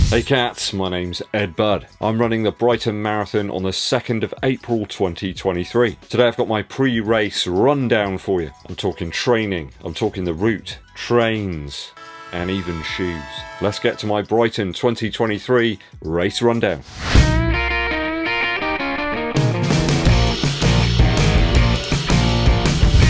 Hey cats, my name's EDDBUD. I'm running the Brighton Marathon on the 2nd of April 2023. Today I've got my pre-race rundown for you. I'm talking training, I'm talking the route, trains, and even shoes. Let's get to my Brighton 2023 race rundown.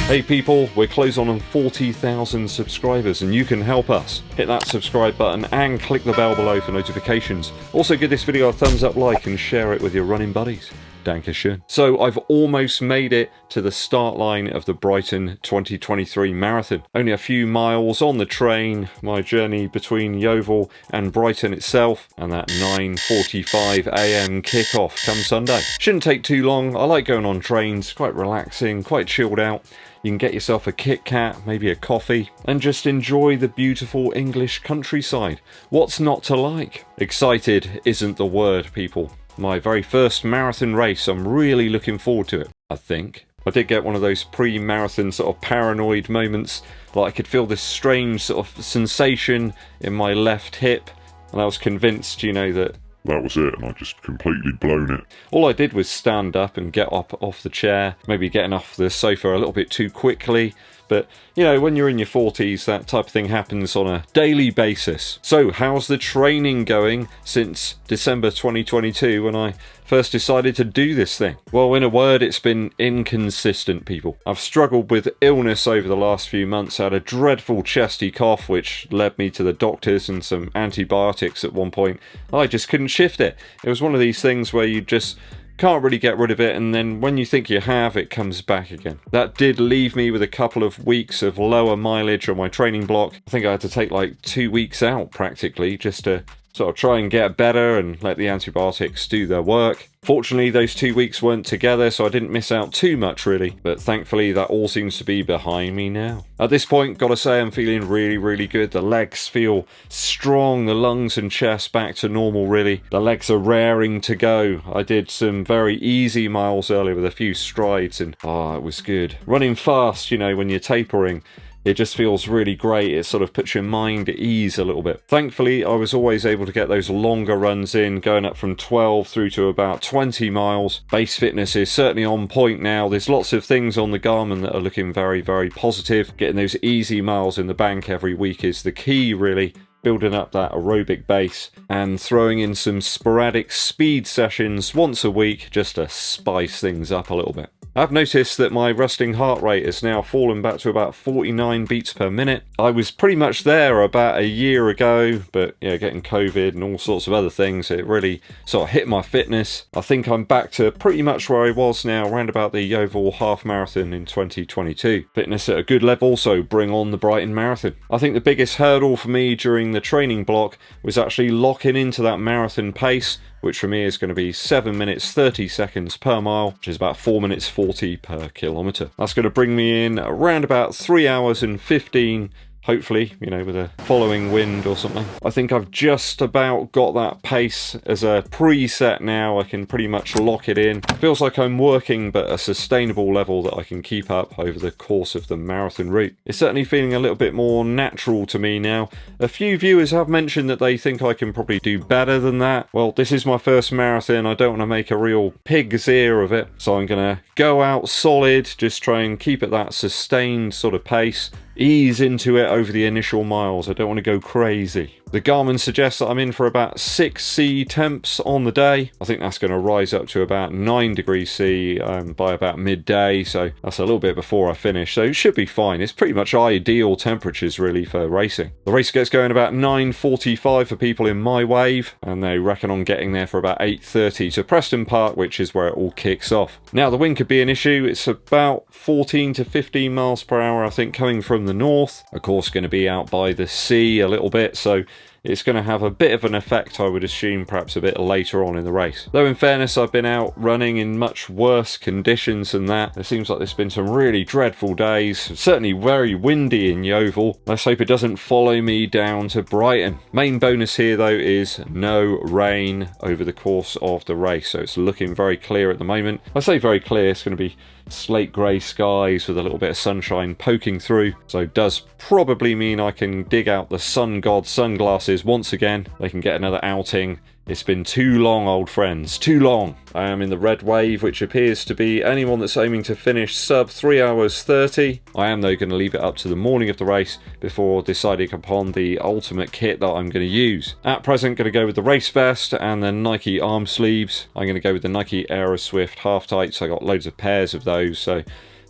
Hey people, we're close on 40,000 subscribers and you can help us. Hit that subscribe button and click the bell below for notifications. Also give this video a thumbs up like and share it with your running buddies. Dankeschön. So I've almost made it to the start line of the Brighton 2023 marathon. Only a few miles on the train, my journey between Yeovil and Brighton itself, and that 9:45 AM kickoff come Sunday. Shouldn't take too long. I like going on trains, quite relaxing, quite chilled out. You can get yourself a Kit Kat, maybe a coffee, and just enjoy the beautiful English countryside. What's not to like? Excited isn't the word, people. My very first marathon race, I'm really looking forward to it, I think. I did get one of those pre-marathon sort of paranoid moments, like I could feel this strange sort of sensation in my left hip, and I was convinced, you know, that was it, and I just completely blown it. All I did was stand up and get up off the chair, maybe getting off the sofa a little bit too quickly. But, you know, when you're in your 40s, that type of thing happens on a daily basis. So, how's the training going since December 2022 when I first decided to do this thing? Well, in a word, it's been inconsistent, people. I've struggled with illness over the last few months. I had a dreadful chesty cough, which led me to the doctors and some antibiotics at one point. I just couldn't shift it. It was one of these things where you just can't really get rid of it, and then when you think you have, it comes back again. That did leave me with a couple of weeks of lower mileage on my training block. I think I had to take like 2 weeks out practically just to sort of try and get better and let the antibiotics do their work. Fortunately, those 2 weeks weren't together, so I didn't miss out too much really, but thankfully that all seems to be behind me now. At this point, gotta say I'm feeling really good. The legs feel strong, the lungs and chest back to normal really. The legs are raring to go. I did some very easy miles earlier with a few strides and it was good. Running fast, you know, when you're tapering, it just feels really great. It sort of puts your mind at ease a little bit. Thankfully, I was always able to get those longer runs in, going up from 12 through to about 20 miles. Base fitness is certainly on point now. There's lots of things on the Garmin that are looking very positive. Getting those easy miles in the bank every week is the key, really. Building up that aerobic base and throwing in some sporadic speed sessions once a week just to spice things up a little bit. I've noticed that my resting heart rate has now fallen back to about 49 beats per minute. I was pretty much there about a year ago, but yeah, getting COVID and all sorts of other things, it really sort of hit my fitness. I think I'm back to pretty much where I was now, around about the Yeovil half marathon in 2022. Fitness at a good level, so bring on the Brighton Marathon. I think the biggest hurdle for me during the training block was actually locking into that marathon pace, which for me is going to be 7 minutes 30 seconds per mile, which is about 4 minutes 40 per kilometre. That's going to bring me in around about 3 hours and 15, hopefully, you know, with a following wind or something. I think I've just about got that pace as a preset now. I can pretty much lock it in. Feels like I'm working, but a sustainable level that I can keep up over the course of the marathon route. It's certainly feeling a little bit more natural to me now. A few viewers have mentioned that they think I can probably do better than that. Well, this is my first marathon. I don't want to make a real pig's ear of it. So I'm going to go out solid, just try and keep at that sustained sort of pace. Ease into it over the initial miles. I don't want to go crazy. The Garmin suggests that I'm in for about 6 C temps on the day. I think that's going to rise up to about 9 degrees C by about midday, so that's a little bit before I finish, so it should be fine. It's pretty much ideal temperatures really for racing. The race gets going about 9:45 for people in my wave, and they reckon on getting there for about 8:30 to Preston Park, which is where it all kicks off. Now the wind could be an issue. It's about 14 to 15 miles per hour, I think, coming from the north. Of course, going to be out by the sea a little bit, so it's going to have a bit of an effect, I would assume, perhaps a bit later on in the race. Though in fairness, I've been out running in much worse conditions than that. It seems like there's been some really dreadful days, certainly very windy in Yeovil. Let's hope it doesn't follow me down to Brighton. Main bonus here though is no rain over the course of the race, so it's looking very clear at the moment. I say very clear, it's going to be slate grey skies with a little bit of sunshine poking through, so it does probably mean I can dig out the sun god sunglasses once again. They can get another outing. It's been too long, old friends, too long. I am in the red wave, which appears to be anyone that's aiming to finish sub 3 hours 30. I am though going to leave it up to the morning of the race before deciding upon the ultimate kit that I'm going to use. At present, going to go with the race vest and the Nike arm sleeves. I'm going to go with the Nike AeroSwift half tights. I got loads of pairs of those, so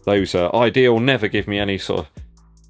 those are ideal. Never give me any sort of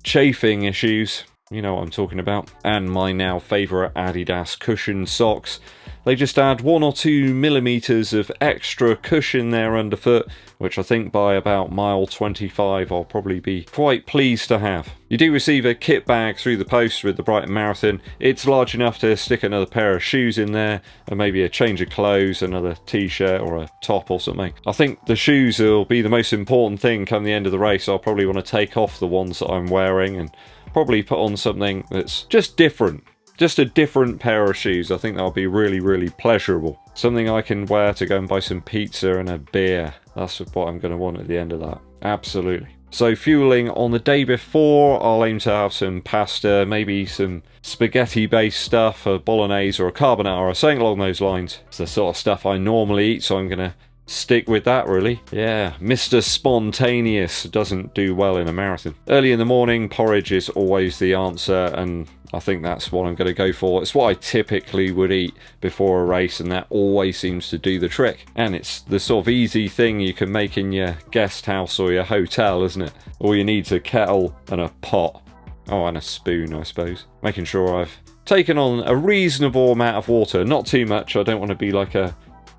chafing issues. You know what I'm talking about. And my now favourite Adidas cushion socks. They just add 1 or 2 millimeters of extra cushion there underfoot, which I think by about mile 25 I'll probably be quite pleased to have. You do receive a kit bag through the post with the Brighton Marathon. It's large enough to stick another pair of shoes in there, and maybe a change of clothes, another t-shirt or a top or something. I think the shoes will be the most important thing come the end of the race. I'll probably want to take off the ones that I'm wearing and probably put on something that's just different. Just a different pair of shoes. I think that'll be really, really pleasurable. Something I can wear to go and buy some pizza and a beer. That's what I'm going to want at the end of that. Absolutely. So fueling on the day before, I'll aim to have some pasta, maybe some spaghetti-based stuff, a bolognese or a carbonara or something along those lines. It's the sort of stuff I normally eat, so I'm going to stick with that, really. Yeah, Mr. Spontaneous doesn't do well in a marathon. Early in the morning, porridge is always the answer, and I think that's what I'm going to go for. It's what I typically would eat before a race, and that always seems to do the trick. And it's the sort of easy thing you can make in your guest house or your hotel, isn't it? All you need is a kettle and a pot. Oh, and a spoon, I suppose. Making sure I've taken on a reasonable amount of water. Not too much. I don't want to be like a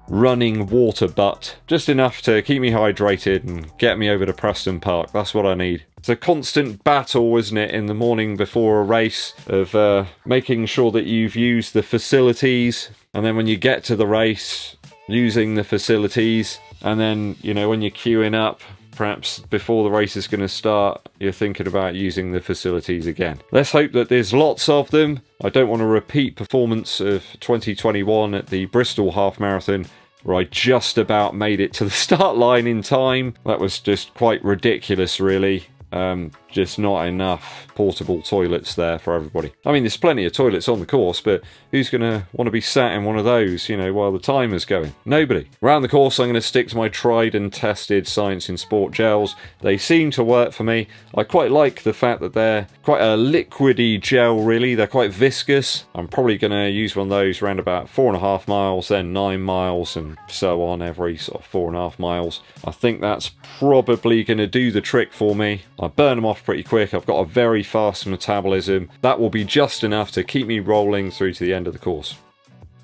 running water butt. Just enough to keep me hydrated and get me over to Preston Park. That's what I need. It's a constant battle, isn't it, in the morning before a race of making sure that you've used the facilities, and then when you get to the race, using the facilities, and then, you know, when you're queuing up, perhaps before the race is going to start, you're thinking about using the facilities again. Let's hope that there's lots of them. I don't want a repeat performance of 2021 at the Bristol Half Marathon, where I just about made it to the start line in time. That was just quite ridiculous, really. Just not enough portable toilets there for everybody. I mean, there's plenty of toilets on the course, but who's going to want to be sat in one of those, you know, while the timer's going? Nobody. Around the course, I'm going to stick to my tried and tested Science in Sport gels. They seem to work for me. I quite like the fact that they're quite a liquidy gel, really. They're quite viscous. I'm probably going to use one of those around about 4.5 miles, then 9 miles, and so on every sort of 4.5 miles. I think that's probably going to do the trick for me. I burn them off pretty quick. I've got a very fast metabolism. That will be just enough to keep me rolling through to the end of the course.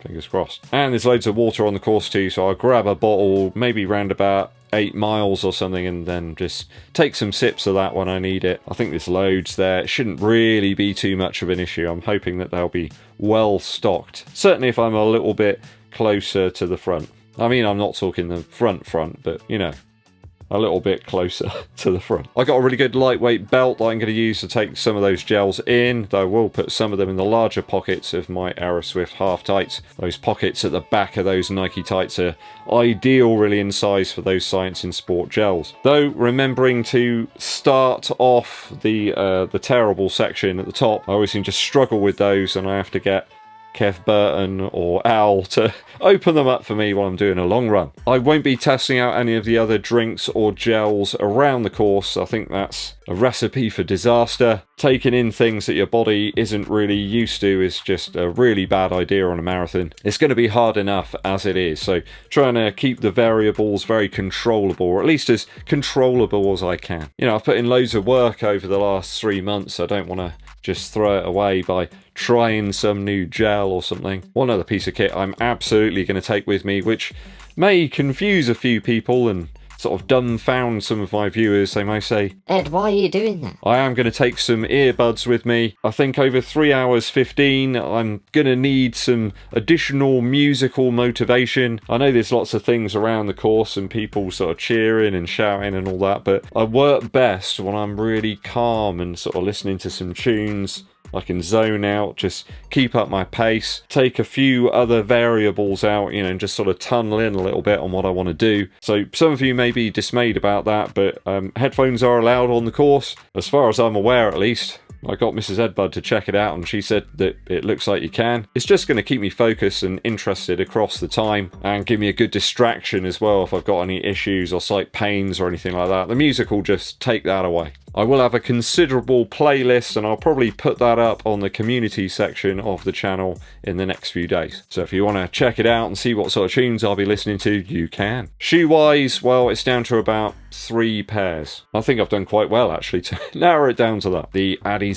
Fingers crossed. And there's loads of water on the course too, so I'll grab a bottle, maybe round about 8 miles or something, and then just take some sips of that when I need it. I think there's loads there. It shouldn't really be too much of an issue. I'm hoping that they'll be well stocked. Certainly if I'm a little bit closer to the front. I mean, I'm not talking the front, but you know, a little bit closer to the front. I got a really good lightweight belt that I'm going to use to take some of those gels in, though I will put some of them in the larger pockets of my AeroSwift half tights. Those pockets at the back of those Nike tights are ideal really in size for those Science in Sport gels. Though remembering to start off the terrible section at the top, I always seem to struggle with those, and I have to get Kev Burton or Al to open them up for me while I'm doing a long run. I won't be testing out any of the other drinks or gels around the course. I think that's a recipe for disaster. Taking in things that your body isn't really used to is just a really bad idea on a marathon. It's going to be hard enough as it is, so trying to keep the variables very controllable, or at least as controllable as I can. You know, I've put in loads of work over the last 3 months. I don't want to just throw it away by trying some new gel or something. One other piece of kit I'm absolutely going to take with me, which may confuse a few people and sort of dumbfound some of my viewers. They may say, Ed, why are you doing that? I am going to take some earbuds with me. I think over 3 hours 15, I'm going to need some additional musical motivation. I know there's lots of things around the course and people sort of cheering and shouting and all that, but I work best when I'm really calm and sort of listening to some tunes. I can zone out, just keep up my pace, take a few other variables out, you know, and just sort of tunnel in a little bit on what I want to do. So some of you may be dismayed about that, but headphones are allowed on the course, as far as I'm aware at least. I got Mrs. EDDBUD to check it out and she said that it looks like you can. It's just going to keep me focused and interested across the time and give me a good distraction as well if I've got any issues or slight pains or anything like that. The music will just take that away. I will have a considerable playlist and I'll probably put that up on the community section of the channel in the next few days. So if you want to check it out and see what sort of tunes I'll be listening to, you can. Shoe-wise, well, it's down to about 3 pairs. I think I've done quite well actually to narrow it down to that. The ADIOS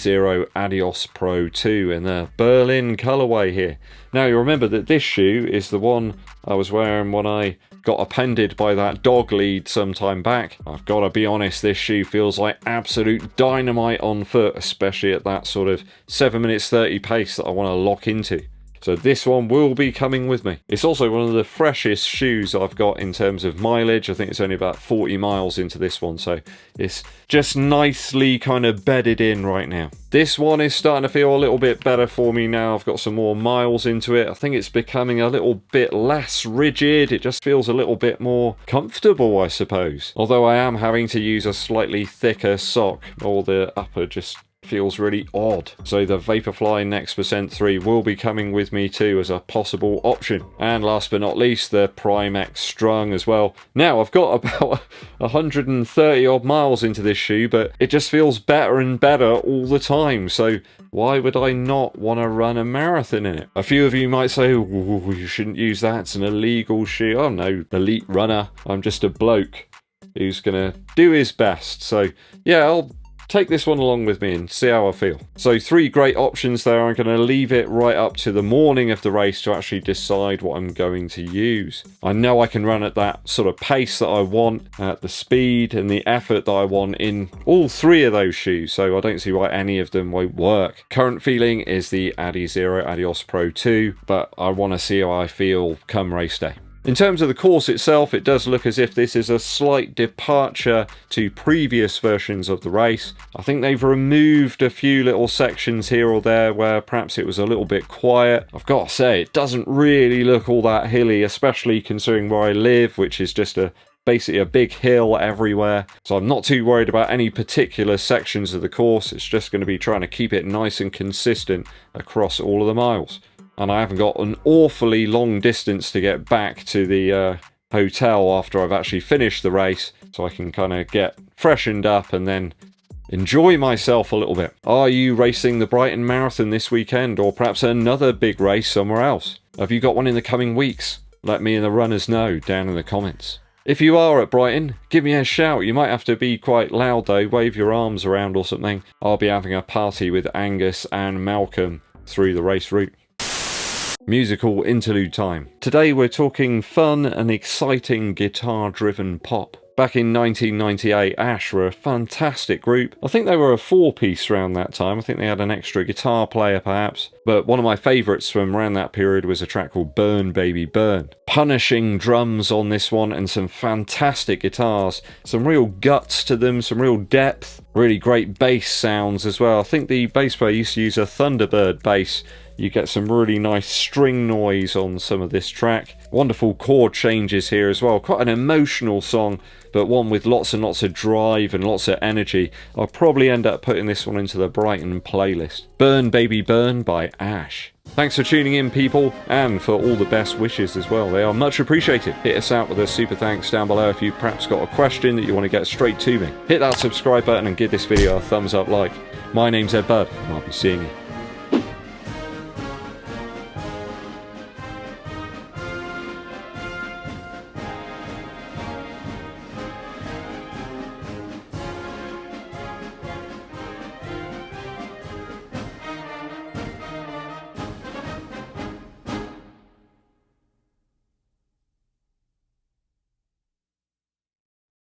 ADIOS Pro 2 in the Berlin colourway here. Now you remember that this shoe is the one I was wearing when I got appended by that dog lead some time back. I've got to be honest, this shoe feels like absolute dynamite on foot, especially at that sort of 7 minutes 30 pace that I want to lock into. So this one will be coming with me. It's also one of the freshest shoes I've got in terms of mileage. I think it's only about 40 miles into this one, so it's just nicely kind of bedded in right now. This one is starting to feel a little bit better for me now. I've got some more miles into it. I think it's becoming a little bit less rigid. It just feels a little bit more comfortable, I suppose. Although I am having to use a slightly thicker sock, or the upper just feels really odd. So the VAPORFLY Next Percent 3 will be coming with me too as a possible option. And last but not least, the PRIMEX STRUNG as well. Now I've got about 130 odd miles into this shoe, but it just feels better and better all the time. So why would I not want to run a marathon in it? A few of you might say, oh, you shouldn't use that, it's an illegal shoe. Oh no, elite runner. I'm just a bloke who's gonna do his best. So yeah, I'll take this one along with me and see how I feel. So 3 great options there. I'm going to leave it right up to the morning of the race to actually decide what I'm going to use. I know I can run at that sort of pace that I want, at the speed and the effort that I want in all 3 of those shoes, so I don't see why any of them won't work. Current feeling is the ADIOS ADIOS Pro 2, but I want to see how I feel come race day. In terms of the course itself, it does look as if this is a slight departure to previous versions of the race. I think they've removed a few little sections here or there where perhaps it was a little bit quiet. I've got to say, it doesn't really look all that hilly, especially considering where I live, which is just basically a big hill everywhere. So I'm not too worried about any particular sections of the course. It's just going to be trying to keep it nice and consistent across all of the miles. And I haven't got an awfully long distance to get back to the hotel after I've actually finished the race, so I can kind of get freshened up and then enjoy myself a little bit. Are you racing the Brighton Marathon this weekend, or perhaps another big race somewhere else? Have you got one in the coming weeks? Let me and the runners know down in the comments. If you are at Brighton, give me a shout. You might have to be quite loud though, wave your arms around or something. I'll be having a party with Angus and Malcolm through the race route. Musical interlude time. Today we're talking fun and exciting guitar-driven pop. Back in 1998, Ash were a fantastic group. I think they were a 4-piece around that time. I think they had an extra guitar player perhaps. But one of my favourites from around that period was a track called Burn Baby Burn. Punishing drums on this one and some fantastic guitars. Some real guts to them, some real depth. Really great bass sounds as well. I think the bass player used to use a Thunderbird bass. You get some really nice string noise on some of this track. Wonderful chord changes here as well. Quite an emotional song, but one with lots and lots of drive and lots of energy. I'll probably end up putting this one into the Brighton playlist. Burn Baby Burn by Ash. Thanks for tuning in, people, and for all the best wishes as well. They are much appreciated. Hit us out with a super thanks down below if you've perhaps got a question that you want to get straight to me. Hit that subscribe button and give this video a thumbs up like. My name's EDDBUD, and I'll be seeing you